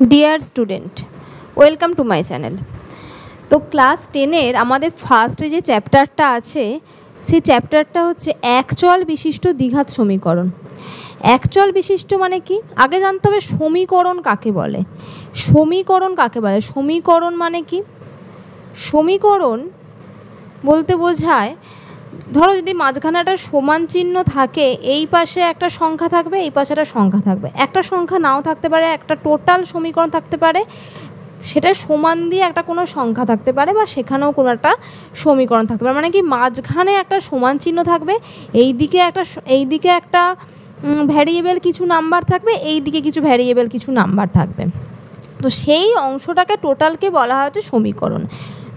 Dear student, welcome to my channel. তো class 10-এর আমাদের ফার্স্টে যে চ্যাপ্টারটা আছে সেই চ্যাপ্টারটা হচ্ছে একচল বিশিষ্ট দ্বিঘাত সমীকরণ। একচল বিশিষ্ট মানে কি আগে জানতে হবে, সমীকরণ কাকে বলে। সমীকরণ কাকে বলে? সমীকরণ মানে কি? সমীকরণ বলতে বোঝায়, ধরো যদি মাঝখানে একটা সমান চিহ্ন থাকে, এই পাশে একটা সংখ্যা থাকবে, এই পাশে একটা সংখ্যা থাকবে, একটা সংখ্যা নাও থাকতে পারে, একটা টোটাল সমীকরণ থাকতে পারে, সেটা সমান দিয়ে একটা কোনো সংখ্যা থাকতে পারে, বা সেখানেও কোনো একটা সমীকরণ থাকতে পারে। মানে কি মাঝখানে একটা সমান চিহ্ন থাকবে, এই দিকে একটা ভ্যারিয়েবল কিছু নাম্বার থাকবে, এই দিকে কিছু ভ্যারিয়েবল কিছু নাম্বার থাকবে। তো সেই অংশটাকে টোটালকে বলা হয় হচ্ছে সমীকরণ।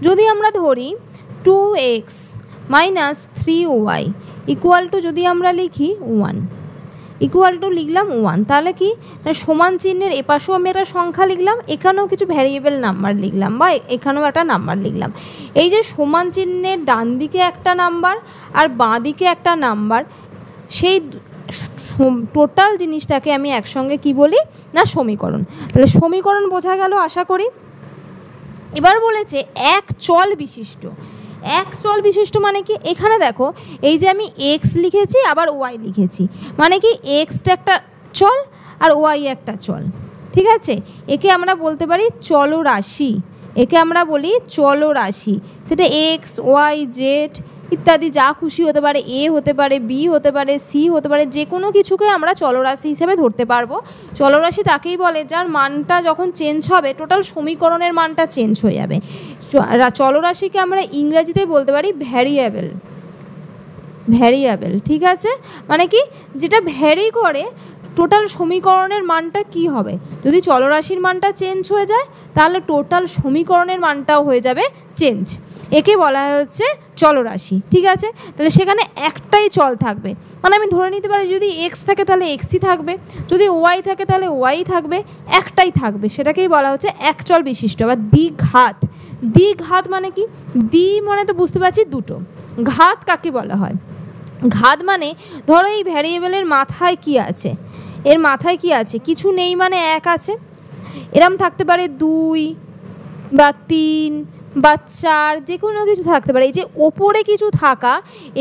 যদি আমরা ধরি 2x minus 3y equal to, যদি আমরা লিখি 1, ইকুয়াল টু লিখলাম 1, তাহলে কি সমান চিহ্নের এপাশেও আমি একটা সংখ্যা লিখলাম, এখানেও কিছু ভ্যারিয়েবল নাম্বার লিখলাম, বা এখানেও একটা নাম্বার লিখলাম। এই যে সমান চিহ্নের ডান দিকে একটা নাম্বার আর বাঁ দিকে একটা নাম্বার, সেই টোটাল জিনিসটাকে আমি একসঙ্গে কি বলি না, সমীকরণ। তাহলে সমীকরণ বোঝা গেল আশা করি। এবার বলেছে এক চল বিশিষ্ট। এক চল বিশিষ্ট মানে কি, এখানে দেখো এই যে আমি এক্স লিখেছি আবার ওয়াই লিখেছি, মানে কি এক্সটা একটা চল আর ওয়াই একটা চল, ঠিক আছে। একে আমরা বলতে পারি চলরাশি, একে আমরা বলি চলরাশি। সেটা এক্স ওয়াই জেড ইত্যাদি যা খুশি হতে পারে, এ হতে পারে, বি হতে পারে, সি হতে পারে, যে কোনো কিছুকে আমরা চলরাশি হিসেবে ধরতে পারবো। চলরাশি তাকেই বলে যার মানটা যখন চেঞ্জ হবে টোটাল সমীকরণের মানটা চেঞ্জ হয়ে যাবে। চলরাশিকে আমরা ইংরেজিতে বলতে পারি ভ্যারিয়েবল। ভ্যারিয়েবল, ঠিক আছে, মানে কি যেটা ভ্যারি করে টোটাল সমীকরণের মানটা কি হবে। যদি চলরাশির মানটা চেঞ্জ হয়ে যায় তাহলে টোটাল সমীকরণের মানটাও হয়ে যাবে চেঞ্জ। একে বলা হচ্ছে চলরাশি, ঠিক আছে। তাহলে সেখানে একটাই চল থাকবে, মানে আমি ধরে নিতে পারি যদি এক্স থাকে তাহলে এক্সই থাকবে, যদি ওয়াই থাকে তাহলে ওয়াই থাকবে, একটাই থাকবে, সেটাকেই বলা হচ্ছে একচল বিশিষ্ট বা দ্বিঘাত। দ্বিঘাত মানে কি, দ্বি মানে তো বুঝতে পারছি দুটো, ঘাত কাকে বলা হয়? ঘাত মানে ধরো এই ভ্যারিয়েবলের মাথায় কি আছে, এর মাথায় কি আছে, কিছু নেই মানে এক আছে, এরম থাকতে পারে 2 বা 3 বা 4, যে কোনো কিছু থাকতে পারে। এই যে ওপরে কিছু থাকা,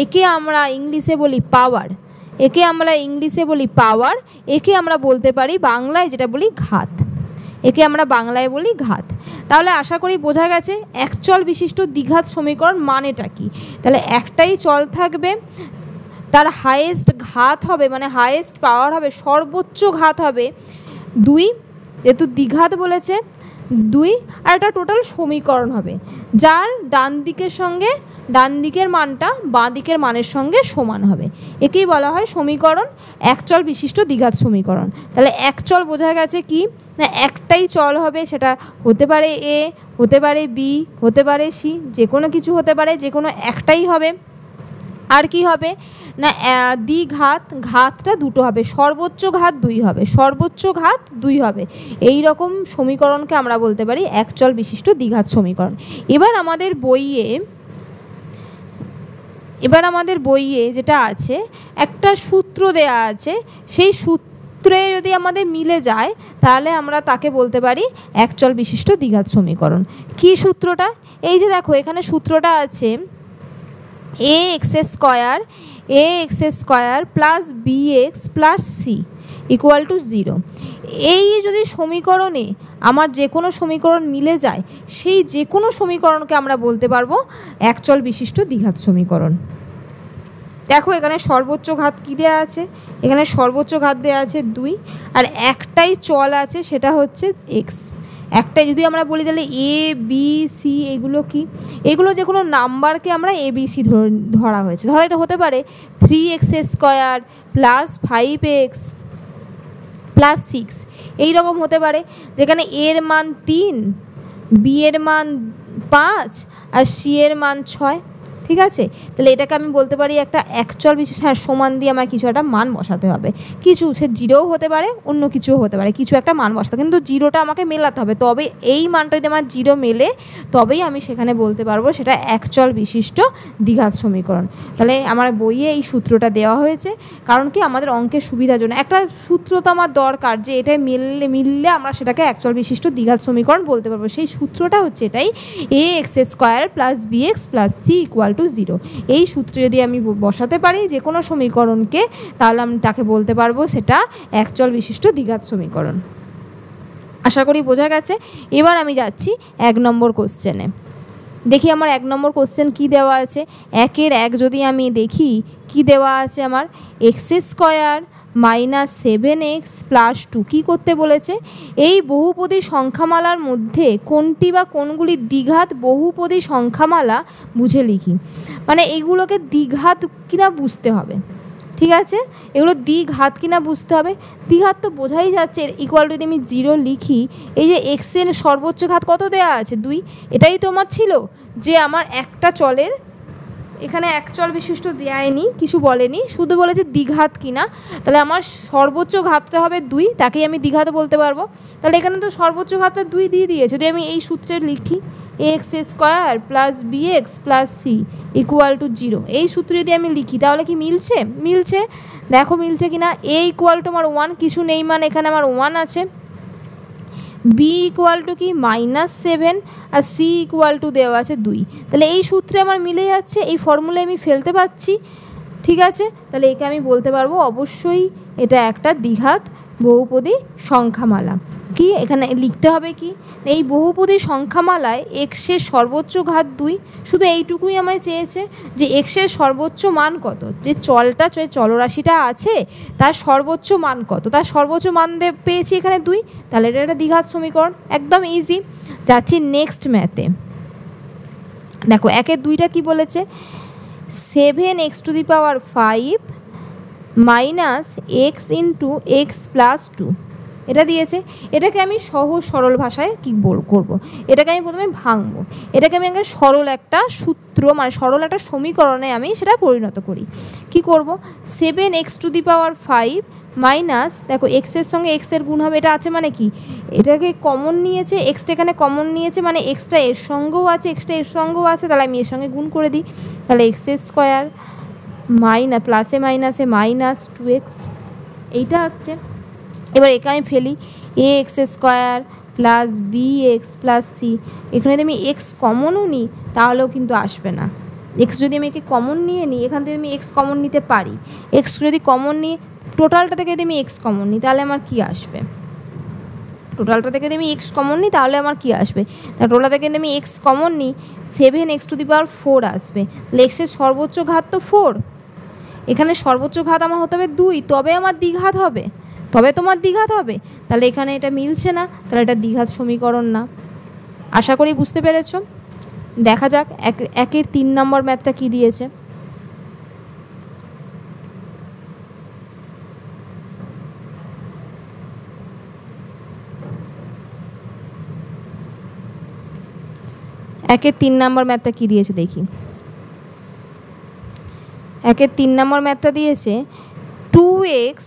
একে আমরা ইংলিশে বলি পাওয়ার, একে আমরা ইংলিশে বলি পাওয়ার, একে আমরা বলতে পারি বাংলায় যেটা বলি ঘাত, একে আমরা বাংলায় বলি ঘাত। তাহলে আশা করি বোঝা গেছে একচল বিশিষ্ট দ্বিঘাত সমীকরণ মানেটা কি। তাহলে একটাই চল থাকবে, তার হায়েস্ট ঘাত হবে, মানে হায়েস্ট পাওয়ার হবে, সর্বোচ্চ ঘাত হবে 2, যেহেতু দ্বিঘাত বলেছে 2, আর একটা টোটাল সমীকরণ হবে যার ডান দিকের মানটা বাঁ দিকের মানের সঙ্গে সমান হবে। একেই বলা হয় সমীকরণ একচল বিশিষ্ট দ্বিঘাত সমীকরণ। তাহলে একচল বোঝা গেছে কি না, একটাই চল হবে, সেটা হতে পারে এ, হতে পারে বি, হতে পারে সি, যে কোনো কিছু হতে পারে, যে কোনো একটাই হবে। আর কি হবে না, দ্বিঘাত, ঘাতটা দুটো হবে, সর্বোচ্চ ঘাত 2 হবে, সর্বোচ্চ ঘাত 2 হবে। এই রকম সমীকরণকে আমরা বলতে পারি একচল বিশিষ্ট দ্বিঘাত সমীকরণ। এবার আমাদের বইয়ে যেটা আছে একটা সূত্র দেয়া আছে, সেই সূত্রে যদি আমাদের মিলে যায় তাহলে আমরা তাকে বলতে পারি একচল বিশিষ্ট দ্বিঘাত সমীকরণ। কি সূত্রটা? এই যে দেখো এখানে সূত্রটা আছে ax square plus bx plus C equal to 0। এই যদি সমীকরণে আমার যে কোনো সমীকরণ মিলে যায়, সেই যে কোনো সমীকরণকে আমরা বলতে পারবো একচল বিশিষ্ট দ্বিঘাত সমীকরণ। দেখো এখানে সর্বোচ্চ ঘাত কী দেওয়া আছে, এখানে সর্বোচ্চ ঘাত দেওয়া আছে 2, আর একটাই চল আছে সেটা হচ্ছে এক্স। একটাই যদি আমরা বলি তাহলে এ বি সি, এগুলো কি, এগুলো যে কোনো নাম্বারকে আমরা এ বি সি ধরা হয়েছে। ধরো এটা হতে পারে 3x square plus 5x plus 6, এইরকম হতে পারে, যেখানে এর মান 3, বি এর মান 5 আর সি এর মান 6। ঠিক আছে, তাহলে এটাকে আমি বলতে পারি একটা অ্যাকচুয়াল বিশেষ, হ্যাঁ সমান দিয়ে আমার কিছু একটা মান বসাতে হবে, কিছু সে জিরোও হতে পারে, অন্য কিছুও হতে পারে, কিছু একটা মান বসাতে, কিন্তু জিরোটা আমাকে মেলাতে হবে, তবে এই মানটা যদি আমার জিরো মেলে তবেই আমি সেখানে বলতে পারবো সেটা অ্যাকচুয়াল বিশিষ্ট দ্বিঘাত সমীকরণ। তাহলে আমার বইয়ে এই সূত্রটা দেওয়া হয়েছে, কারণ কি আমাদের অঙ্কের সুবিধার জন্য একটা সূত্র তো আমার দরকার, যে এটা মিললে আমরা সেটাকে অ্যাকচুয়াল বিশিষ্ট দ্বিঘাত সমীকরণ বলতে পারবো। সেই সূত্রটা হচ্ছে এটাই, ax² + bx + c = 0। এই সূত্রে যদি আমি বসাতে পারি যে কোনো সমীকরণকে, তাহলে আমি তাকে বলতে পারবো সেটা অ্যাকচুয়াল বিশিষ্ট দ্বিঘাত সমীকরণ। আশা করি বোঝা গেছে। এবার আমি যাচ্ছি 1 নম্বর কোশ্চেনে। দেখি আমার 1 নম্বর কোশ্চেন কী দেওয়া আছে। 1-এর 1 যদি আমি দেখি কি দেওয়া আছে আমার, x² - 7x + 2 কী করতে বলেছে, এই বহুপদী সংখ্যামালার মধ্যে কোনটি বা কোনগুলি দ্বিঘাত বহুপদী সংখ্যামালা বুঝে লিখি। মানে এইগুলোকে দ্বিঘাত কিনা বুঝতে হবে, ঠিক আছে, এগুলো দ্বিঘাত কিনা বুঝতে হবে। দ্বিঘাত তো বোঝাই যাচ্ছে, ইকুয়াল যদি আমি 0 লিখি, এই যে এক্সের সর্বোচ্চ ঘাত কত দেওয়া আছে 2, এটাই তো আমার ছিল যে আমার একটা চলের, এখানে এক চল বিশিষ্ট দেয়নি, কিছু বলেনি, শুধু বলেছে দ্বিঘাত কিনা, তাহলে আমার সর্বোচ্চ ঘাতটা হবে 2, তাকেই আমি দ্বিঘাত বলতে পারবো। তাহলে এখানে তো সর্বোচ্চ ঘাতটা 2 দিয়ে দিয়েছে, যদি আমি এই সূত্রে লিখি ax² + bx + c = 0, এই সূত্রে যদি আমি লিখি তাহলে কি মিলছে? মিলছে, দেখো মিলছে কিনা। a = আমার 1, কিছু নেই মানে এখানে আমার 1 আছে। b = কি -7 আর c = দেওয়া আছে 2, তাহলে এই সূত্রে আমার মিলে যাচ্ছে, এই ফর্মুলায় আমি ফেলতে পাচ্ছি, ঠিক আছে। তাহলে একে আমি বলতে পারবো অবশ্যই এটা একটা দ্বিঘাত বহুপদী সংখ্যামালা। কি এখানে লিখতে হবে কি, এই বহুপদী সংখ্যামালায় এক্সের সর্বোচ্চ ঘাত 2, শুধু এইটুকুই আমায় চেয়েছে যে এক্সের সর্বোচ্চ মান কত, যে চলটা চলরাশিটা আছে তার সর্বোচ্চ মান কত, তার সর্বোচ্চ মান পেয়েছি এখানে 2, তাহলে এটা একটা দ্বিঘাত সমীকরণ, একদম ইজি। যাচ্ছি নেক্সট ম্যাথে। দেখো 1-এর 2টা কি বলেছে, 7x⁵ - x × x + 2 এটা দিয়েছে। এটাকে আমি সহজ সরল ভাষায় কী করব, এটাকে আমি প্রথমে ভাঙবো, এটাকে আমি একটা সরল একটা সূত্র মানে সরল একটা সমীকরণে আমি সেটা পরিণত করি। কি করব, 7x⁵ মাইনাস, দেখো এক্সের সঙ্গে এক্সের গুণ হবে, এটা আছে মানে কি, এটাকে কমন নিয়েছে, এক্সটা এখানে কমন নিয়েছে মানে এক্সটা এর সঙ্গেও আছে, এক্সটা এর সঙ্গেও আছে, তাহলে আমি এর সঙ্গে গুণ করে দিই, তাহলে x² প্লাসে মাইনাসে -2x এইটা আসছে। এবার একে আমি ফেলি, ax² + bx + c, এখানে যদি আমি এক্স কমনও নিই তাহলেও কিন্তু আসবে না। এক্স যদি আমি একে কমন নিয়ে নিই, এখান থেকে আমি এক্স কমন নিতে পারি, এক্স যদি কমন নিই, টোটালটা থেকে যদি আমি এক্স কমন নিই তাহলে আমার কি আসবে, টোটালটা থেকে যদি আমি এক্স কমন নিই তাহলে আমার কি আসবে, তা টোটাল থেকে যদি আমি এক্স কমন নিই 7x⁴ আসবে, তাহলে এক্সের সর্বোচ্চ ঘাত তো 4, এখানে সর্বোচ্চ ঘাত আমার হতে হবে 2, তবে আমার দ্বিঘাত হবে, তবে তোমার দ্বিঘাত হবে, তাহলে এখানে এটা মিলছে না, তাহলে এটা দ্বিঘাত সমীকরণ না। আশা করি বুঝতে পেরেছ। দেখা যাক 1-এর 3 নম্বর ম্যাথটা কি দিয়েছে। একের 3 নম্বর ম্যাথটা কি দিয়েছে দেখি। 1-এর 3 নম্বর ম্যাথটা দিয়েছে 2x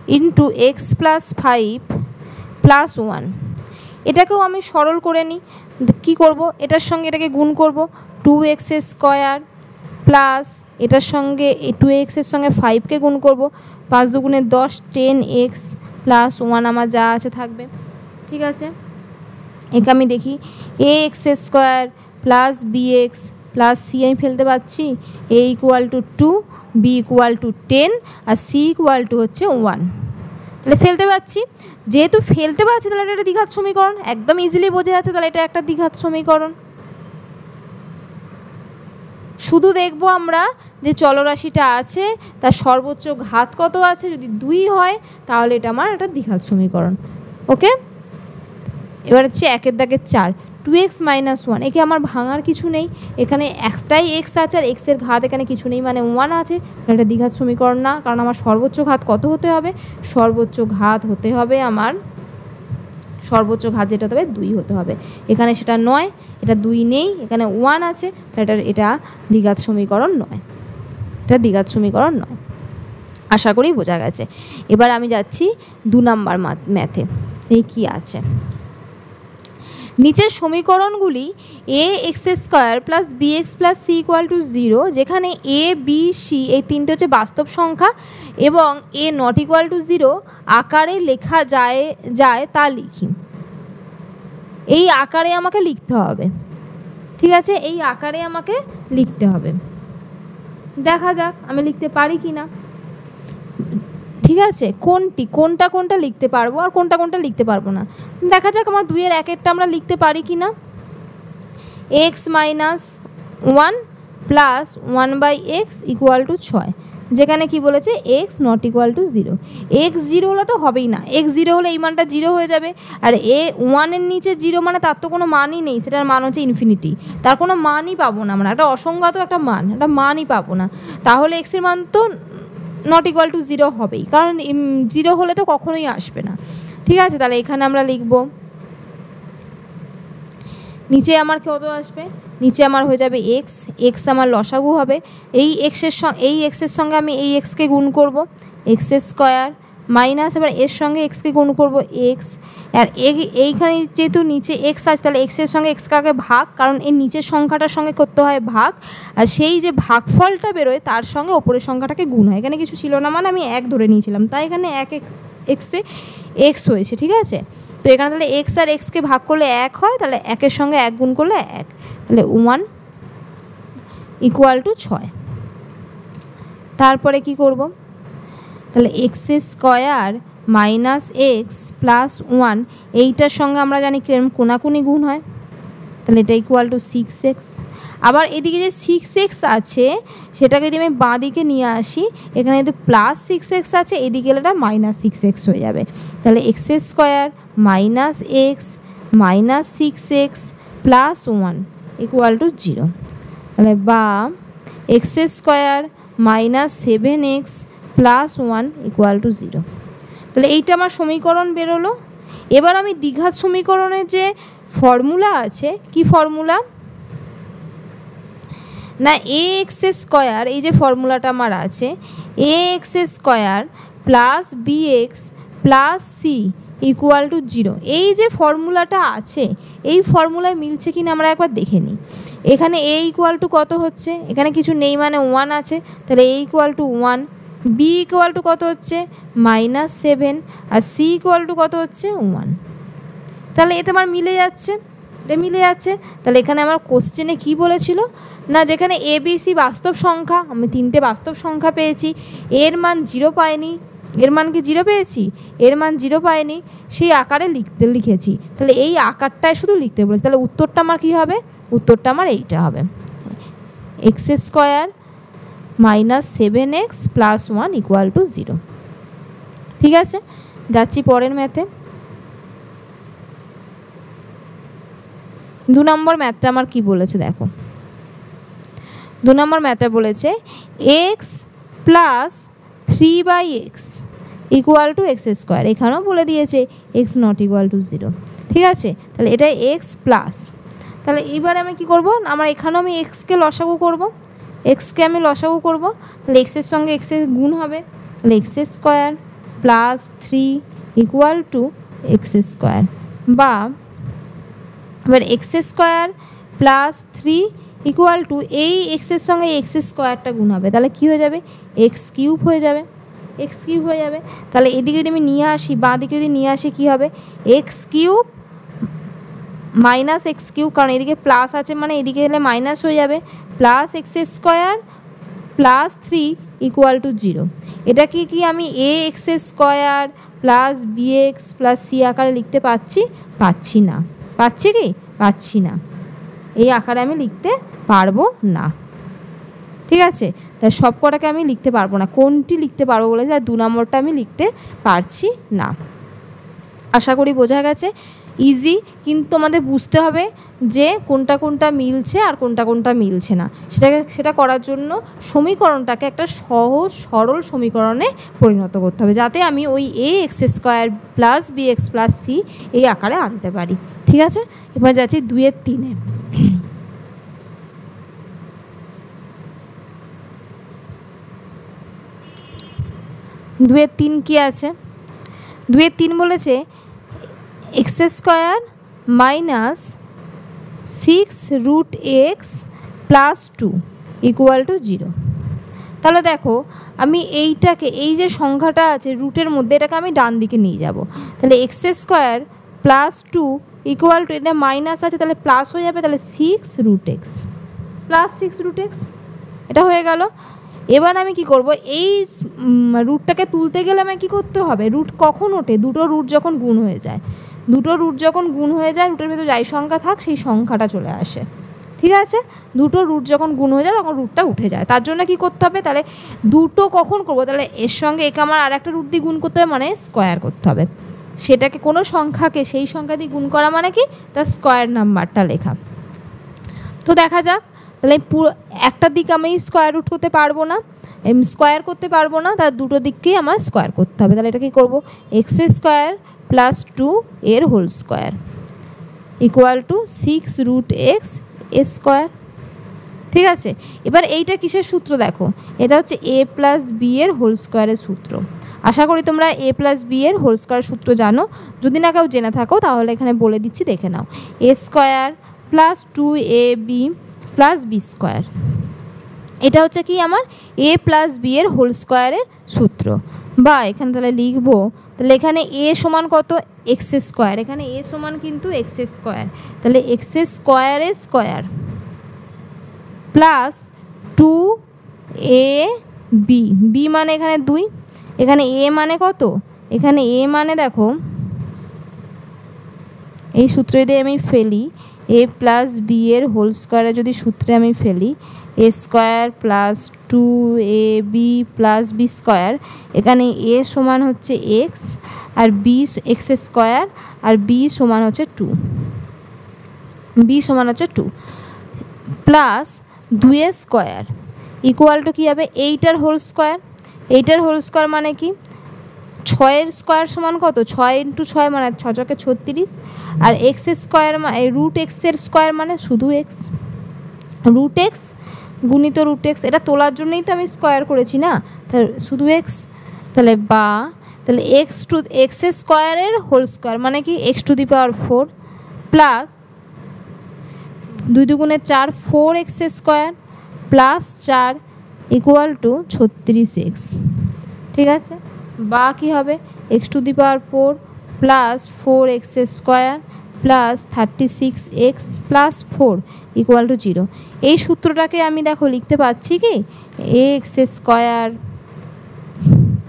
× x + 5 + 1। এটাকেও আমি সরল করে নিই, কী করব, এটার সঙ্গে এটাকে গুণ করব, 2x² প্লাস এটার সঙ্গে 2x এর সঙ্গে 5কে গুণ করব, 5 × 2 = 10, 10x + 1 আমার যা আছে থাকবে, ঠিক আছে। একে আমি দেখি ax² + bx + c আমি ফেলতে পারছি, a = 2, b = 10 আর c হচ্ছে 1, তাহলে ফেলতে পারছি, যেহেতু ফেলতে পারছি তাহলে এটা একটা দ্বিঘাত সমীকরণ, একদম ইজিলি বোঝা যাচ্ছে, তাহলে এটা একটা দ্বিঘাত সমীকরণ। শুধু দেখব আমরা যে চলরাশিটা আছে তার সর্বোচ্চ ঘাত কত আছে, যদি 2 হয় তাহলে এটা আমার একটা দ্বিঘাত সমীকরণ। ওকে, এবার হচ্ছে 1-এর দাগের 4, 2x - 1, একে আমার ভাঙার কিছু নেই, এখানে একটাই এক্স আছে আর এক্সের ঘাত এখানে কিছু নেই মানে 1 আছে, তাহলে এটা দ্বিঘাত সমীকরণ না, কারণ আমার সর্বোচ্চ ঘাত কত হতে হবে, সর্বোচ্চ ঘাত হতে হবে আমার সর্বোচ্চ ঘাত যেটা হতে হবে 2 হতে হবে। এখানে সেটা নয়, এটা 2 নেই, এখানে 1 আছে, তাহলে এটা দ্বিঘাত সমীকরণ নয়, এটা দ্বিঘাত সমীকরণ নয়। আশা করি বোঝা গেছে। এবার আমি যাচ্ছি 2 নাম্বার ম্যাথে। এই কি আছে, নিচের সমীকরণগুলি A X square plus B X plus C equal to 0, যেখানে এ বি সি এই তিনটে হচ্ছে বাস্তব সংখ্যা এবং এ নট ইকুয়াল টু 0 আকারে লেখা যায় তা লিখি। এই আকারে আমাকে লিখতে হবে, ঠিক আছে, এই আকারে আমাকে লিখতে হবে। দেখা যাক আমি লিখতে পারি কি না, ঠিক আছে, কোনটা লিখতে পারবো আর কোনটা লিখতে পারবো না দেখা যাক। আমার 2-এর 1-এরটা আমরা লিখতে পারি কি না। X minus 1 plus 1/x equal to 6, যেখানে কি বলেছে x not equal to 0। X 0 হলে তো হবেই না, এক্স 0 হলে এই মানটা 0 হয়ে যাবে, আর 1-এর নিচে 0 মানে তার তো কোনো মানই নেই, সেটার মান হচ্ছে ইনফিনিটি, তার কোনো মানই পাবো না, মানে একটা অসংজ্ঞাত একটা মানই পাবো না। তাহলে এক্সের মান তো নট ইকুয়াল টু 0 হবেই, কারণ 0 হলে তো কখনোই আসবে না, ঠিক আছে। তাহলে এখানে আমরা লিখব, নিচে আমার কত আসবে, নিচে আমার হয়ে যাবে এক্স আমার লসাগু হবে, এই এক্সের সঙ্গে আমি এই এক্সকে গুণ করব, এক্স স্কোয়ার মাইনাস এবার এর সঙ্গে এক্সকে গুণ করব এক্স, আর এইখানে যেহেতু নিচে এক্স আছে তাহলে এক্সের সঙ্গে এক্সকে আগে ভাগ, কারণ এর নিচের সংখ্যাটার সঙ্গে করতে হয় ভাগ, আর সেই যে ভাগফলটা বেরোয় তার সঙ্গে ওপরের সংখ্যাটাকে গুণ হয়। এখানে কিছু ছিল না মানে আমি 1 ধরে নিয়েছিলাম, তাই এখানে এক্সে এক্স হয়েছে, ঠিক আছে। তো এখানে তাহলে এক্স আর এক্সকে ভাগ করলে 1 হয়, তাহলে 1-এর সঙ্গে 1 গুণ করলে 1, তাহলে 1 ইকুয়াল টু 6। তারপরে কি করব, তাহলে x square minus x plus 1 এইটার সঙ্গে আমরা জানি কিরকম কোনাকুনি গুণ হয়, তাহলে এটা ইকুয়াল টু 6x। আবার এদিকে যে 6x আছে সেটাকে যদি আমি বাঁ দিকে নিয়ে আসি, এখানে যদি প্লাস 6x আছে এদিকে গেলে এটা মাইনাস 6x হয়ে যাবে, তাহলে x square minus x minus 6x plus 1 equal to 0, তাহলে বা x square minus 7x plus 1 equal to 0। তাহলে এইটা আমার সমীকরণ বেরোলো। এবার আমি দ্বিঘাত সমীকরণের যে ফর্মুলা আছে, কি ফর্মুলা না, এ এক্স স্কোয়ার, এই যে ফর্মুলাটা আমার আছে A X square plus B X plus C equal to 0, এই যে ফর্মুলাটা আছে এই ফর্মুলায় মিলছে কিনা আমরা একবার দেখে নিই। এখানে এ ইকুয়াল টু কত হচ্ছে, এখানে কিছু নেই মানে 1 আছে, তাহলে A equal to 1, B equal to কত হচ্ছে -7, আর সি ইকুয়াল টু কত হচ্ছে 1, তাহলে এতে আমার মিলে যাচ্ছে, এটা মিলে যাচ্ছে। তাহলে এখানে আমার কোশ্চেনে কি বলেছিল না, যেখানে এ বি সি বাস্তব সংখ্যা, আমি 3টে বাস্তব সংখ্যা পেয়েছি, এর মান 0 পাইনি, এর মান কি 0 পেয়েছি, এর মান 0 পাইনি, সেই আকারে লিখেছি, তাহলে এই আকারটায় শুধু লিখতে বলেছি। তাহলে উত্তরটা আমার কী হবে, উত্তরটা আমার এইটা হবে x square minus 7x plus 1 equal to 0, ঠিক আছে। যাচ্ছি পরের ম্যাথে। 2 নম্বর ম্যাথটা আমার কি বলেছে দেখো, 2 নম্বর ম্যাথে বলেছে x plus 3/x equal to x square, এখানেও বলে দিয়েছে এক্স নট ইকুয়াল টু 0, ঠিক আছে। তাহলে এটা এক্স প্লাস, তাহলে এইবারে আমি কী করবো, আমার এখানেও আমি এক্সকে লসাগু করব, এক্সকে আমি লসাগু করব, তাহলে এক্সের সঙ্গে এক্সের গুণ হবে, তাহলে x square plus 3 equal to x square, বা এবার x square plus 3 equal two এই এক্সের সঙ্গে এক্স স্কোয়ারটা গুণ হবে, তাহলে কী হয়ে যাবে এক্স কিউব হয়ে যাবে, এক্স কিউব হয়ে যাবে। তাহলে এদিকে যদি আমি নিয়ে আসি, বাঁ দিকে যদি নিয়ে আসি কী হবে x cube minus x cube, কারণ এদিকে প্লাস আছে মানে এদিকে এলে মাইনাস হয়ে যাবে, plus X square plus 3 equal to 0। এটা কি আমি A X square plus B X plus C আকারে লিখতে পাচ্ছি না, পাচ্ছি না, এই আকারে আমি লিখতে পারবো না, ঠিক আছে। তাই সব কটাকে আমি লিখতে পারবো না, কোনটি লিখতে পারবো বলে 2 নম্বরটা আমি লিখতে পারছি না। আশা করি বোঝা গেছে। ইজি, কিন্তু আমাদের বুঝতে হবে যে কোনটা কোনটা মিলছে আর কোনটা কোনটা মিলছে না। সেটা করার জন্য সমীকরণটাকে একটা সহজ সরল সমীকরণে পরিণত করতে হবে, যাতে আমি ওই ax² + bx + c এই আকারে আনতে পারি। ঠিক আছে, এবার যাচ্ছি 2-এর 3-এ। 2-এর 3 কি আছে? 2-এর 3 বলেছে x² - 6√x + 2 = 0। তাহলে দেখো, আমি এইটাকে, এই যে সংখ্যাটা আছে রুটের মধ্যে, এটাকে আমি ডান দিকে নিয়ে যাব। তাহলে x² + 2 = এটা মাইনাস আছে, তাহলে প্লাস হয়ে যাবে, তাহলে 6√x + 6√x, এটা হয়ে গেল। এবার আমি কি করব, এই রুটটাকে তুলতে গেলে আমায় কী করতে হবে? রুট কখন ওঠে? দুটো রুট যখন গুণ হয়ে যায়। দুটো রুট যখন গুণ হয়ে যায়, রুটের ভেতর যাই সংখ্যা থাক সেই সংখ্যাটা চলে আসে। ঠিক আছে, দুটো রুট যখন গুণ হয়ে যায় তখন রুটটা উঠে যায়। তার জন্য কি করতে হবে? তাহলে দুটো কখন করব? তাহলে এর সঙ্গে একে আমার আর একটা রুট দিয়ে গুণ করতে হবে, মানে স্কোয়ার করতে হবে। সেটাকে কোনো সংখ্যাকে সেই সংখ্যা দিয়ে গুণ করা মানে কি? তার স্কোয়ার নাম্বারটা লেখা। তো দেখা যাক, তাহলে পুরো একটা দিক আমি স্কোয়ার রুট করতে পারবো না, তার দুটো দিককেই আমার স্কোয়ার করতে হবে। তাহলে এটা কী করবো? x² + 2 এর হোল স্কোয়ার = 6√x² ঠিক আছে। এবার এইটা কিসের সূত্র দেখো? এটা হচ্ছে a + b এর হোল স্কোয়ারের সূত্র। আশা করি তোমরা a + b এর হোল স্কোয়ার সূত্র জানো। যদি না কেউ জেনে থাকো তাহলে এখানে বলে দিচ্ছি, দেখে নাও। a² + 2ab + b², এটা হচ্ছে কি আমার a + b এর হোল স্কোয়ারের সূত্র। বা এখানে তাহলে লিখবো, তাহলে এখানে a সমান কত? x², এখানে a সমান কিন্তু x², তাহলে x² এর স্কোয়ার প্লাস 2ab, b মানে এখানে 2, এখানে a মানে কত? এখানে a মানে দেখো, এই সূত্র যদি আমি ফেলি, a + b এর হোল স্কোয়ারে যদি সূত্রে আমি ফেলি, a² + 2ab + b², এখানে a সমান হচ্ছে x আর b x² আর b সমান হচ্ছে 2, প্লাস 2a² = কী হবে? 8 হোল স্কোয়ার। 8 হোল স্কোয়ার মানে কি? 6 স্কোয়ার সমান কত? 6 × 6 মানে 6 × 36, আর x² মানে √x এর স্কোয়ার মানে শুধু x, √x গুণিত √x, এটা তোলার জন্যই তো আমি স্কোয়ার করেছি না, তাহলে শুধু x। তাহলে তাহলে x² এর হোল স্কোয়ার মানে কি? x⁴ plus 2 × 2 = 4, 4x² plus 4 = 36x। ঠিক আছে, বা কী হবে? x⁴ plus 4x² plus 36x plus 4 = 0। এই সূত্রটাকে আমি দেখো লিখতে পাচ্ছি কি? ax²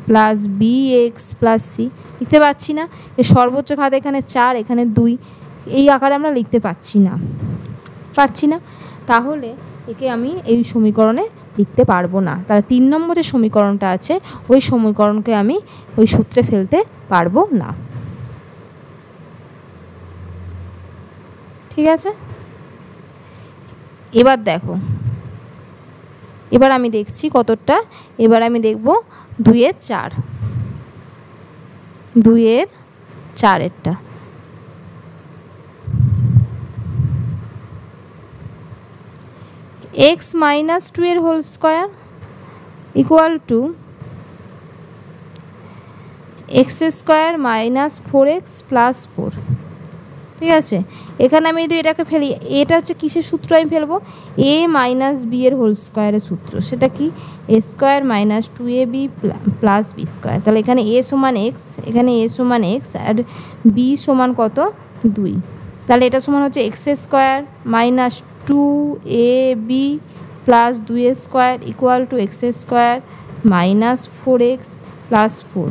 plus bx plus c লিখতে পাচ্ছি না? এর সর্বোচ্চ ঘাত এখানে 4, এখানে 2, এই আকারে আমরা লিখতে পাচ্ছি না। তাহলে একে আমি এই সমীকরণে লিখতে পারবো না। তাহলে 3 নম্বর যে সমীকরণটা আছে ওই সমীকরণকে আমি ওই সূত্রে ফেলতে পারবো না। ঠিক আছে, এবার দেখো, এবার আমি দেখছি কতটা। এবার আমি দেখব 2-এর 4, 2-এর 4-এরটা। x - 2 এর whole square = x² - 4x plus 4। ঠিক আছে, এখানে আমি যদি এটাকে ফেলি, এটা হচ্ছে কিসের সূত্র আমি ফেলবো? a - b এর হোল স্কোয়ারের সূত্র। সেটা কি? a² - 2ab plus b²। তাহলে এখানে a সমান x, এখানে a সমান x আর b সমান কত? 2। তাহলে এটা সমান হচ্ছে x² - 2ab plus 2a² = x² - 4x plus 4।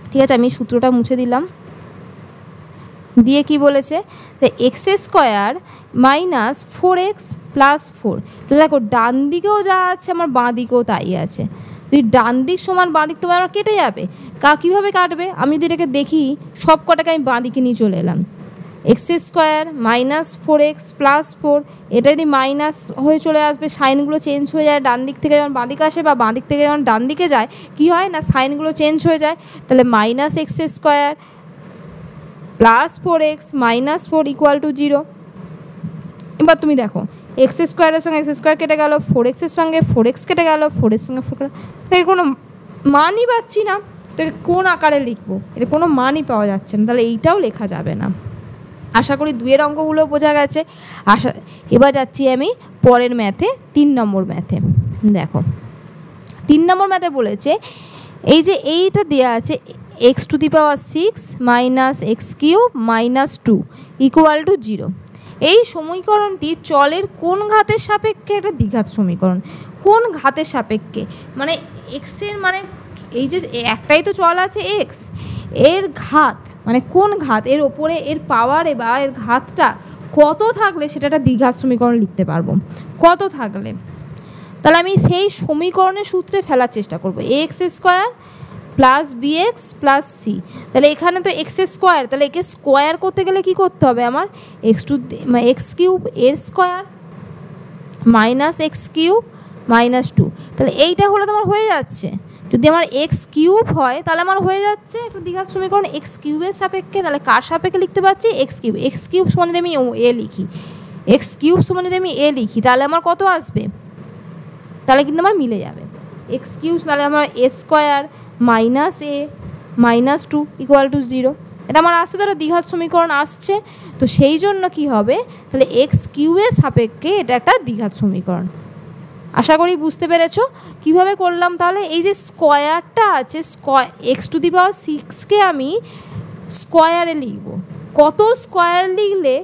ঠিক আছে, আমি সূত্রটা মুছে দিলাম। দিয়ে কি বলেছে? তাই x² - 4x প্লাস 4। তাহলে দেখো, ডান দিকেও যা আছে আমার বাঁ দিকেও তাই আছে। যদি ডান দিক সমান বাঁ দিক, তোমার কেটে যাবে। কীভাবে কাটবে? আমি যদি এটাকে দেখি, সব কটাকে আমি বাঁ দিকে নিয়ে চলে এলাম। X square minus 4x plus 4, এটা যদি মাইনাস হয়ে চলে আসবে, সাইনগুলো চেঞ্জ হয়ে যায়, ডান দিক থেকে যখন বাঁ দিকে আসে বা বাঁ দিক থেকে যখন ডান দিকে যায় কী হয় না, সাইনগুলো চেঞ্জ হয়ে যায়। তাহলে minus x square plus 4x minus 4 equal to 0। এবার তুমি দেখো, এক্স স্কোয়ারের সঙ্গে এক্স স্কোয়ার কেটে গেল, 4xের সঙ্গে 4x কেটে গেল, 4 সঙ্গে 4 কেটে, তাই কোনো মানই পাচ্ছি না। তো কোন আকারে লিখবো? এটা কোনো মানই পাওয়া যাচ্ছে না, তাহলে এইটাও লেখা যাবে না। আশা করি 2-এর অঙ্কগুলো বোঝা গেছে। এবার যাচ্ছি আমি পরের ম্যাথে, 3 নম্বর ম্যাথে। দেখো 3 নম্বর ম্যাথে বলেছে এই যে এইটা দেওয়া আছে x⁶ minus x cube minus 2 equal to 0। এই সমীকরণটি চলের কোন ঘাতের সাপেক্ষে একটা দ্বিঘাত সমীকরণ। কোন ঘাতের সাপেক্ষে মানে এক্সের, মানে এই যে একটাই তো চল আছে এক্স, এর ঘাত মানে কোন ঘাত, এর ওপরে এর পাওয়ারে বা এর ঘাতটা কত থাকলে সেটা একটা দ্বিঘাত সমীকরণ লিখতে পারবো, কত থাকলে। তাহলে আমি সেই সমীকরণের সূত্রে ফেলার চেষ্টা করব, x square plus B X plus C. তাহলে এখানে তো এক্স স্কোয়ার, তাহলে একে স্কোয়ার করতে গেলে কি করতে হবে আমার, এক্স কিউব এর square minus x cube minus 2। তাহলে এইটা হলে তোমার হয়ে যাচ্ছে। যদি আমার এক্স কিউব হয় তাহলে আমার হয়ে যাচ্ছে একটা দ্বিঘাত সমীকরণ এক্স কিউবের সাপেক্ষে। তাহলে কার সাপেক্ষে লিখতে পারছি, এক্স কিউব। এক্স কিউব সমান যদি আমি এ লিখি, এক্স কিউব সমান যদি আমি এ লিখি তাহলে আমার কত আসবে, তাহলে কিন্তু আমার মিলে যাবে। এক্স কিউব তাহলে আমার A square minus A minus 2 equal to 0। এটা আমার আসছে, তো একটা দ্বিঘাত সমীকরণ আসছে। তো সেই জন্য কি হবে, তাহলে এক্স কিউবের সাপেক্ষে এটা একটা দ্বিঘাত সমীকরণ। আশা করি বুঝতে পেরেছো কীভাবে করলাম। তাহলে এই যে স্কোয়ারটা আছে, x⁶কে আমি স্কোয়ারে লিখব। কত স্কোয়ার লিখলে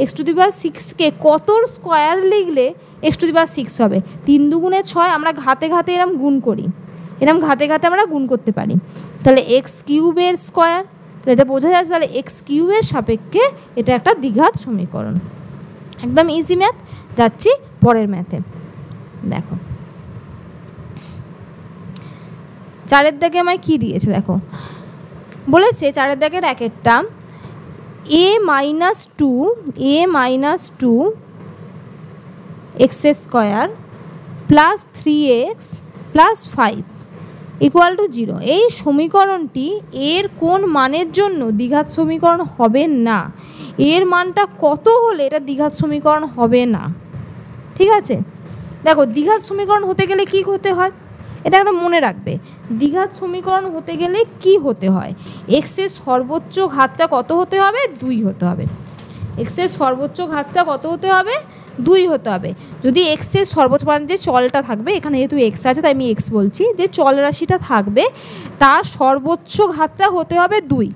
x⁶কে কত স্কোয়ার লিখলে x⁶ হবে। 3 দুগুণে 6, আমরা ঘাতে ঘাতে এরম গুণ করি, এরম ঘাতে ঘাতে আমরা গুণ করতে পারি। তাহলে এক্স কিউবের স্কোয়ার, তাহলে এটা বোঝা যাচ্ছে তাহলে এক্স কিউবের সাপেক্ষে এটা একটা দ্বিঘাত সমীকরণ। একদম ইজি ম্যাথ। যাচ্ছি পরের ম্যাথে। দেখো 4-এর দাগে আমায় কী দিয়েছে, দেখো বলেছে 4-এর দাগের একেরটা a minus 2 x square plus 3x plus 5 equal to 0। এই সমীকরণটি এর কোন মানের জন্য দ্বিঘাত সমীকরণ হবে না, এর মানটা কত হলে এটা দ্বিঘাত সমীকরণ হবে না। ঠিক আছে, দেখো দ্বিঘাত সমীকরণ হতে গেলে কি হতে হয়, এটা একদম মনে রাখবে। দ্বিঘাত সমীকরণ হতে গেলে কি হতে হয়, এক্সের সর্বোচ্চ ঘাতটা কত হতে হবে, 2 হতে হবে। এক্সের সর্বোচ্চ ঘাতটা কত হতে হবে, 2 হতে হবে। যদি এক্সের সর্বোচ্চ মানে যে চলটা থাকবে, এখানে যেহেতু এক্স আছে তাই আমি এক্স বলছি, যে চল রাশিটা থাকবে তার সর্বোচ্চ ঘাতটা হতে হবে 2,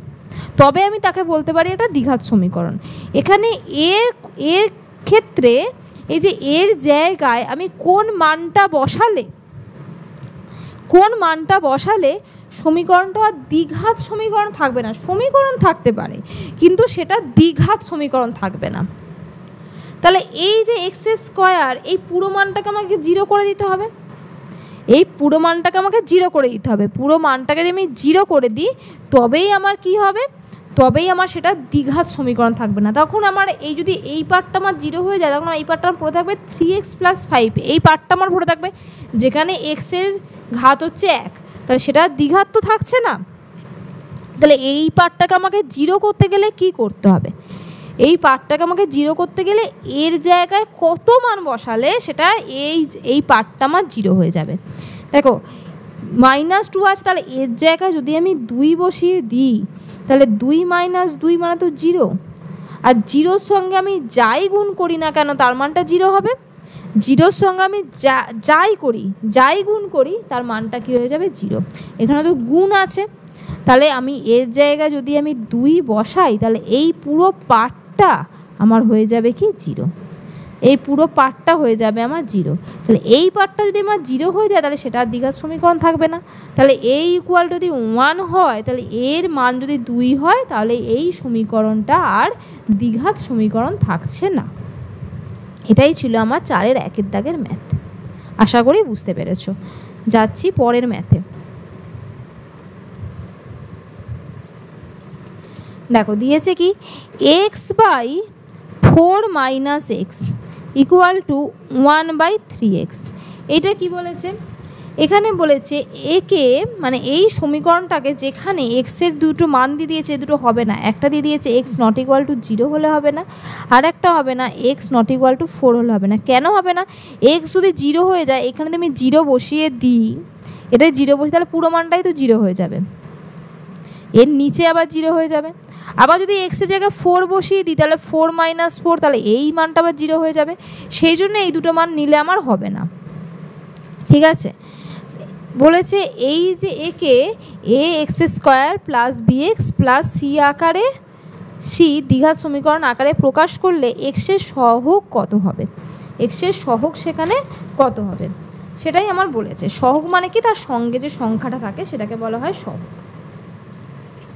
তবে আমি তাকে বলতে পারি এটা দ্বিঘাত সমীকরণ। এখানে এর ক্ষেত্রে এই যে এর জায়গায় আমি কোন মানটা বসালে সমীকরণটা দ্বিঘাত সমীকরণ থাকবে না। সমীকরণ থাকতে পারে কিন্তু সেটা দ্বিঘাত সমীকরণ থাকবে না। তাহলে এই যে এক্স স্কোয়ার, এই পুরো মানটাকে আমাকে 0 করে দিতে হবে। পুরো মানটাকে যদি আমি 0 করে দিই তবেই আমার কি হবে, তবেই আমার সেটা দ্বিঘাত সমীকরণ থাকবে না। তখন আমার এই যদি এই পার্টটা আমার 0 হয়ে যায়, তখন এই পার্টটা আমার পড়ে থাকবে 3x প্লাস 5, এই পার্টটা আমার পড়ে থাকবে, যেখানে এক্সের ঘাত হচ্ছে 1, তাহলে সেটা দ্বিঘাত তো থাকছে না। তাহলে এই পার্টটাকে আমাকে 0 করতে গেলে কি করতে হবে, এই পার্টটাকে আমাকে 0 করতে গেলে এর জায়গায় কত মান বসালে সেটা এই পার্টটা আমার 0 হয়ে যাবে। দেখো -2 আছে, তাহলে এর জায়গায় যদি আমি 2 বসিয়ে দিই তাহলে 2 - 2 মানে তো 0, আর 0-র সঙ্গে আমি যাই গুণ করি না কেন তার মানটা 0 হবে। 0-র সঙ্গে আমি যাই গুণ করি তার মানটা কী হয়ে যাবে, 0। এখানে তো গুণ আছে, তাহলে আমি এর জায়গায় যদি আমি 2 বসাই তাহলে এই পুরো পার্টটা আমার হয়ে যাবে কি 0, এই পুরো পার্টটা হয়ে যাবে আমার 0। তাহলে এই পার্টটা যদি আমার 0 হয়ে যায় তাহলে সেটা দ্বিঘাত সমীকরণ থাকবে না। তাহলে a ইকুয়াল যদি 1 হয়, তাহলে এর মান যদি 2 হয় তাহলে এই সমীকরণটা আর দ্বিঘাত সমীকরণ থাকছে না। এটাই ছিল আমার 4-এর 1-এর দাগের ম্যাথ। আশা করি বুঝতে পেরেছো। যাচ্ছি পরের ম্যাথে। দেখো দিয়েছে কি x/4 - x = 1/3x। এটা কি বলেছে, এখানে বলেছে একে মানে এই সমীকরণটাকে যেখানে এক্সের দুটো মান দিয়ে দিয়েছে, দুটো হবে না, একটা দিয়ে দিয়েছে x ≠ = 0 হলে হবে না, আর একটা হবে না x ≠ = 4 হলে হবে না। কেন হবে না? x যদি 0 হয়ে যায়, এখানে যদি আমি 0 বসিয়ে দিই, এটাই 0 বসিয়ে তাহলে পুরো মানটাই তো 0 হয়ে যাবে, এর নিচে আবার 0 হয়ে যাবে। আবার যদি এক্সের জায়গায় 4 বসিয়ে দিই তাহলে 4 - 4, তাহলে এই মানটা আবার 0 হয়ে যাবে। সেই জন্য এই দুটো মান নিলে আমার হবে না। ঠিক আছে, বলেছে এই যে একে ax² + bx + c আকারে দ্বিঘাত সমীকরণ আকারে প্রকাশ করলে এক্সের সহগ কত হবে, এক্সের সহগ সেখানে কত হবে সেটাই আমার বলেছে। সহগ মানে কি, তার সঙ্গে যে সংখ্যাটা থাকে সেটাকে বলা হয় সহগ।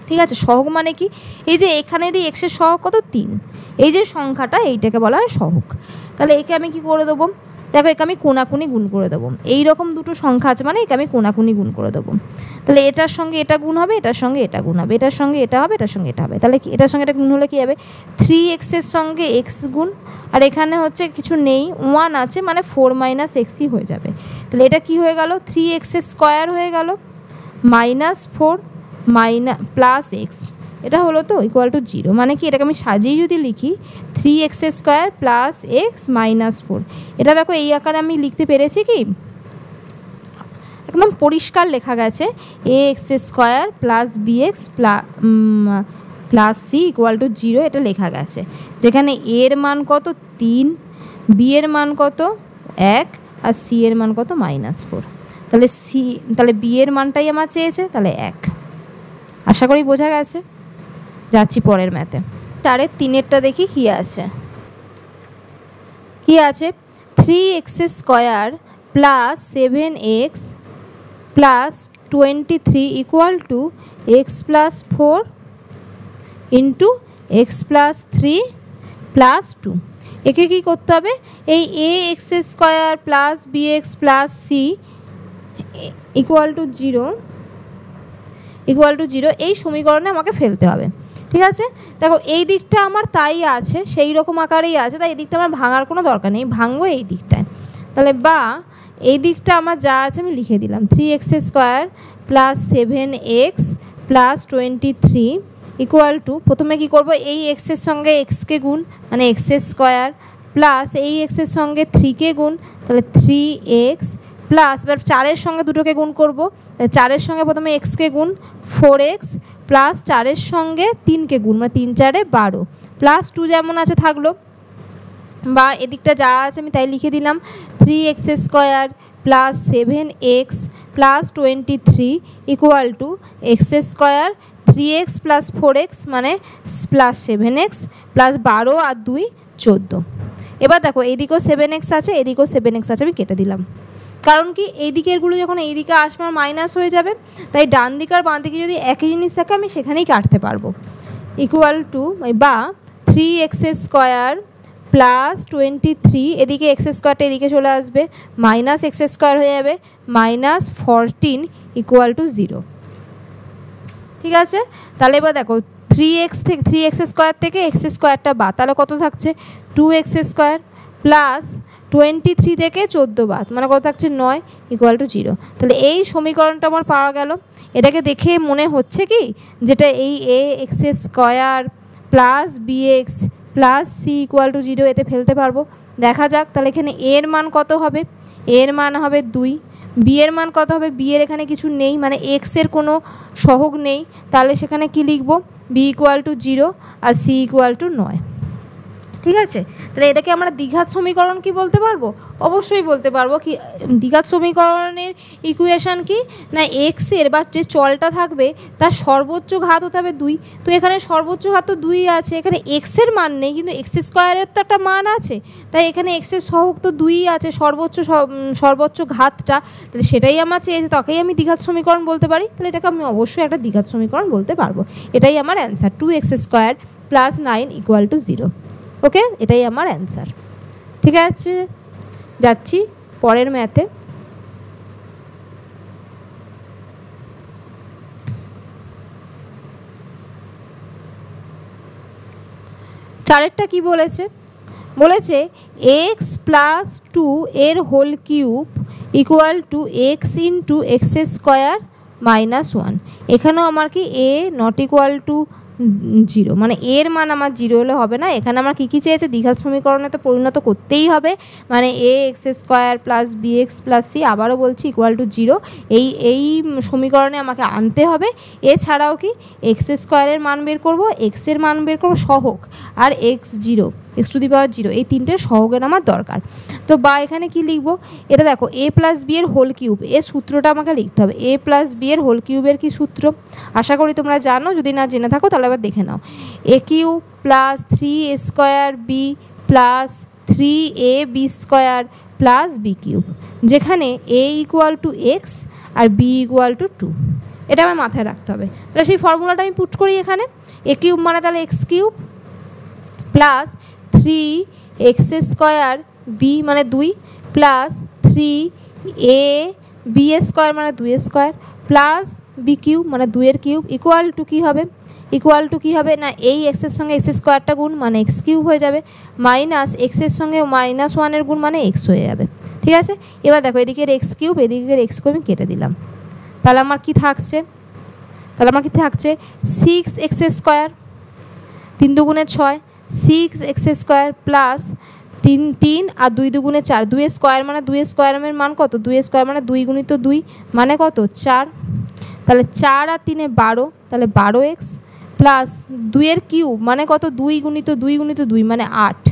ঠিক আছে, সহগ মানে কি, এই যে এখানে যদি এক্সের সহগ কত 3, এই যে সংখ্যাটা এইটাকে বলা হয় সহগ। তাহলে একে আমি কি করে দেবো, দেখো একে আমি কোনাকুনি গুণ করে দেবো, এই রকম দুটো সংখ্যা আছে মানে একে আমি কোনাকুনি গুণ করে দেবো। তাহলে এটার সঙ্গে এটা গুণ হবে, এটার সঙ্গে এটা গুণ হবে, এটার সঙ্গে এটা হবে, এটার সঙ্গে এটা হবে। তাহলে এটার সঙ্গে এটা গুণ হলে কী হবে, 3x এর সঙ্গে x গুণ, আর এখানে হচ্ছে কিছু নেই 1 আছে মানে 4 - x হয়ে যাবে। তাহলে এটা কি হয়ে গেল, 3x² হয়ে গেল -4 + x, এটা হলো তো = 0। মানে কি, এটাকে আমি সাজিয়ে যদি লিখি 3x² + x - 4, এটা দেখো এই আকারে আমি লিখতে পেরেছি কি, একদম পরিষ্কার লেখা গেছে ax² + bx + c = 0, এটা লেখা গেছে। যেখানে a এর মান কত 3, b এর মান কত 1, আর c এর মান কত -4। তাহলে b এর মানটাই আমার চেয়েছে, তাহলে 1। আশা করি বোঝা গেছে। যাচ্ছি পরের ম্যাথে। 4-3 দেখি কি আছে। কি আছে, 3x² + 7x + 23 = x + 4 * x + 3 + 2। একে কী করতে হবে, এই ax² + bx + c = 0 এই সমীকরণে আমাকে ফেলতে হবে। ঠিক আছে, দেখো এই দিকটা আমার তাই আছে, সেই রকম আকারেই আছে, তাই এই দিকটা আমার ভাঙার কোনো দরকার নেই, ভাঙবো এই দিকটায়। তাহলে বা এই দিকটা আমার যা আছে আমি লিখে দিলাম 3x² + 7x + 23 = প্রথমে কি করব, এই এক্সের সঙ্গে এক্সকে গুণ মানে x² প্লাস এই এক্সের সঙ্গে 3কে গুণ, তাহলে 3x প্লাস এবার 4-এর সঙ্গে দুটোকে গুণ করব, 4-এর সঙ্গে প্রথমে এক্সকে গুণ 4x প্লাস 4-এর সঙ্গে 3কে গুণ মানে 3 × 4 = 12 প্লাস 2 যেমন আছে থাকলো, বা এদিকটা যা আছে আমি তাই লিখে দিলাম 3x² + 7x + 23 = x² 3x + 4x মানে +7x +12 আর 2 14। এবার দেখো এইদিকেও 7x আছে, এদিকেও 7x আছে, আমি কেটে দিলাম। কারণ কি, এই দিকেরগুলো যখন এই দিকে আসবে আর মাইনাস হয়ে যাবে, তাই ডান দিক আর বাঁ দিকে যদি একই জিনিস থাকে আমি সেখানেই কাটতে পারবো। বা 3x² + 23, এদিকে x² এদিকে চলে আসবে, -x² হয়ে যাবে -14 = 0। ঠিক আছে, তাহলে এবার দেখো 3x² থেকে x² বাদ, তাহলে কত থাকছে 2x² প্লাস 23 থেকে 14 বাদ মানে কত থাকছে 9 = 0। তাহলে এই সমীকরণটা আমার পাওয়া গেল। এটাকে দেখে মনে হচ্ছে কি যেটা এই ax² plus bx plus c = 0 এতে ফেলতে পারবো। দেখা যাক, তাহলে এখানে a এর মান কত হবে, a এর মান হবে 2, b এর মান কত হবে, b এর এখানে কিছু নেই মানে x এর কোনো সহগ নেই, তাহলে সেখানে কি লিখব, b = 0 আর c = 9। ঠিক আছে, তাহলে এটাকে আমরা দ্বিঘাত সমীকরণ কি বলতে পারবো, অবশ্যই বলতে পারবো। কি দ্বিঘাত সমীকরণের ইকুয়েশান কি না, এক্স এর বা যে চলটা থাকবে তার সর্বোচ্চ ঘাত হতে হবে 2। তো এখানে সর্বোচ্চ ঘাত তো 2 আছে, এখানে এক্সের মান নেই কিন্তু x² তো একটা মান আছে, তাই এখানে এক্সের সহগ তো 2 আছে, সর্বোচ্চ ঘাতটা, তাহলে সেটাই আমার চেয়েছে, তাকেই আমি দ্বিঘাত সমীকরণ বলতে পারি। তাহলে এটাকে আমি অবশ্যই একটা দ্বিঘাত সমীকরণ বলতে পারবো। এটাই আমার অ্যান্সার, 2x² + 9 = 0। ওকে, এটাই আমার অ্যান্সার। ঠিক আছে, যাচ্ছি পরের ম্যাথে। চারেরটা কি বলেছে, বলেছে এক্স প্লাস 2 এর whole cube equal to x into x square minus 1। এখানেও আমার কি এ নট ইকুয়াল টু 0, মানে এর মান আমার 0 হলে হবে না। এখানে আমার কী চেয়েছে, দ্বিঘাত সমীকরণে তো পরিণত করতেই হবে, মানে A X square plus B X plus C, আবারও বলছি ইকুয়াল টু 0, এই সমীকরণে আমাকে আনতে হবে। এছাড়াও কি এক্স স্কোয়ারের মান বের করব, এক্সের মান বের করব সহগ, আর এক্স টু দি পাওয়ার 0, এই তিনটের সহগের আমার দরকার। তো বা এখানে কি লিখবো, এটা দেখো এ প্লাস বি এর হোল কিউব, এর সূত্রটা আমাকে লিখতে হবে। এ প্লাস বি এর হোল কিউবের কি সূত্র, আশা করি তোমরা জানো, যদি না জেনে থাকো তাহলে এবার দেখে নাও। A cube plus 3 square B plus 3 ab square plus B cube, যেখানে এ ইকুয়াল টু এক্স আর বি ইকুয়াল টু 2, এটা আমার মাথায় রাখতে হবে। তাহলে সেই ফর্মুলাটা আমি পুট করি এখানে। এ কিউব মানে তাহলে x cube plus 3 x square b মানে 2 প্লাস 3 এ বি স্কোয়ার মানে 2 স্কোয়ার প্লাস বি কিউব মানে 2 এর কিউব ইকুয়াল টু কী হবে, ইকুয়াল টু কী হবে না, এই এক্সের সঙ্গে এক্স স্কোয়ারটা গুণ মানে এক্স কিউব হয়ে যাবে, মাইনাস এক্সের সঙ্গে মাইনাস 1-এর গুণ মানে এক্স হয়ে যাবে। ঠিক আছে, এবার দেখো এদিকের এক্স কিউব এদিকের এক্স কিউব আমি কেটে দিলাম। তাহলে আমার কি থাকছে, 6 এক্স স্কোয়ার 3 দুগুণে 6, 6 এক্স স্কোয়ার প্লাস 3 আর 2 দুগুণে 4, 2 স্কোয়ার মানে 2 স্কোয়ারের মান কত, 2 স্কোয়ার মানে 2 গুণিত 2 মানে কত 4, তাহলে 4 আর 3 12, তাহলে 12 এক্স প্লাস 2 এর কিউব মানে কত, 2 গুণিত 2 মানে 8,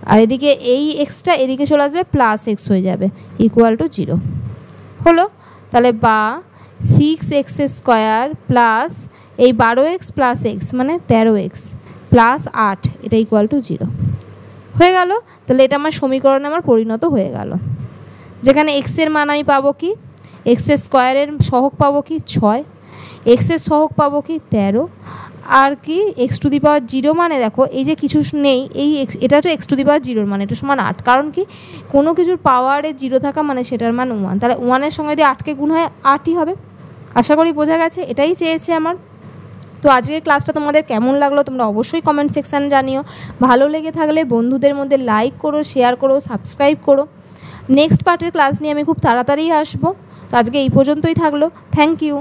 আর এদিকে এই এক্সটা এদিকে চলে আসবে প্লাস এক্স হয়ে যাবে ইকুয়াল টু 0 হলো। তাহলে বা 6 এক্স স্কোয়ার প্লাস এই 12 এক্স প্লাস এক্স মানে 13 এক্স প্লাস 8, এটা ইকুয়াল টু 0 হয়ে গেল। তাহলে এটা আমার সমীকরণে আমার পরিণত হয়ে গেল, যেখানে এক্সের মান আমি পাবো কি, এক্সের স্কোয়ারের সহগ পাবো কি 6, এক্সের সহগ পাবো কি 13, আর কি এক্স টু দি পাওয়ার 0 মানে দেখো এই যে কিছু নেই, এই এটা হচ্ছে এক্স টু দি পাওয়ার 0 মানে এটা সমান 8, কারণ কি কোনো কিছুর পাওয়ারে 0 থাকা মানে সেটার মান 1, তাহলে 1-এর সঙ্গে যদি 8কে গুণ হয় 8ই হবে। আশা করি বোঝা গেছে, এটাই চেয়েছে আমার। তো আজকের ক্লাসটা তোমাদের কেমন লাগলো তোমরা অবশ্যই কমেন্ট সেকশানে জানিও। ভালো লেগে থাকলে বন্ধুদের মধ্যে লাইক করো, শেয়ার করো, সাবস্ক্রাইব করো। নেক্সট পার্টের ক্লাস নিয়ে আমি খুব তাড়াতাড়ি আসবো। তো আজকে এই পর্যন্তই থাকলো, থ্যাংক ইউ।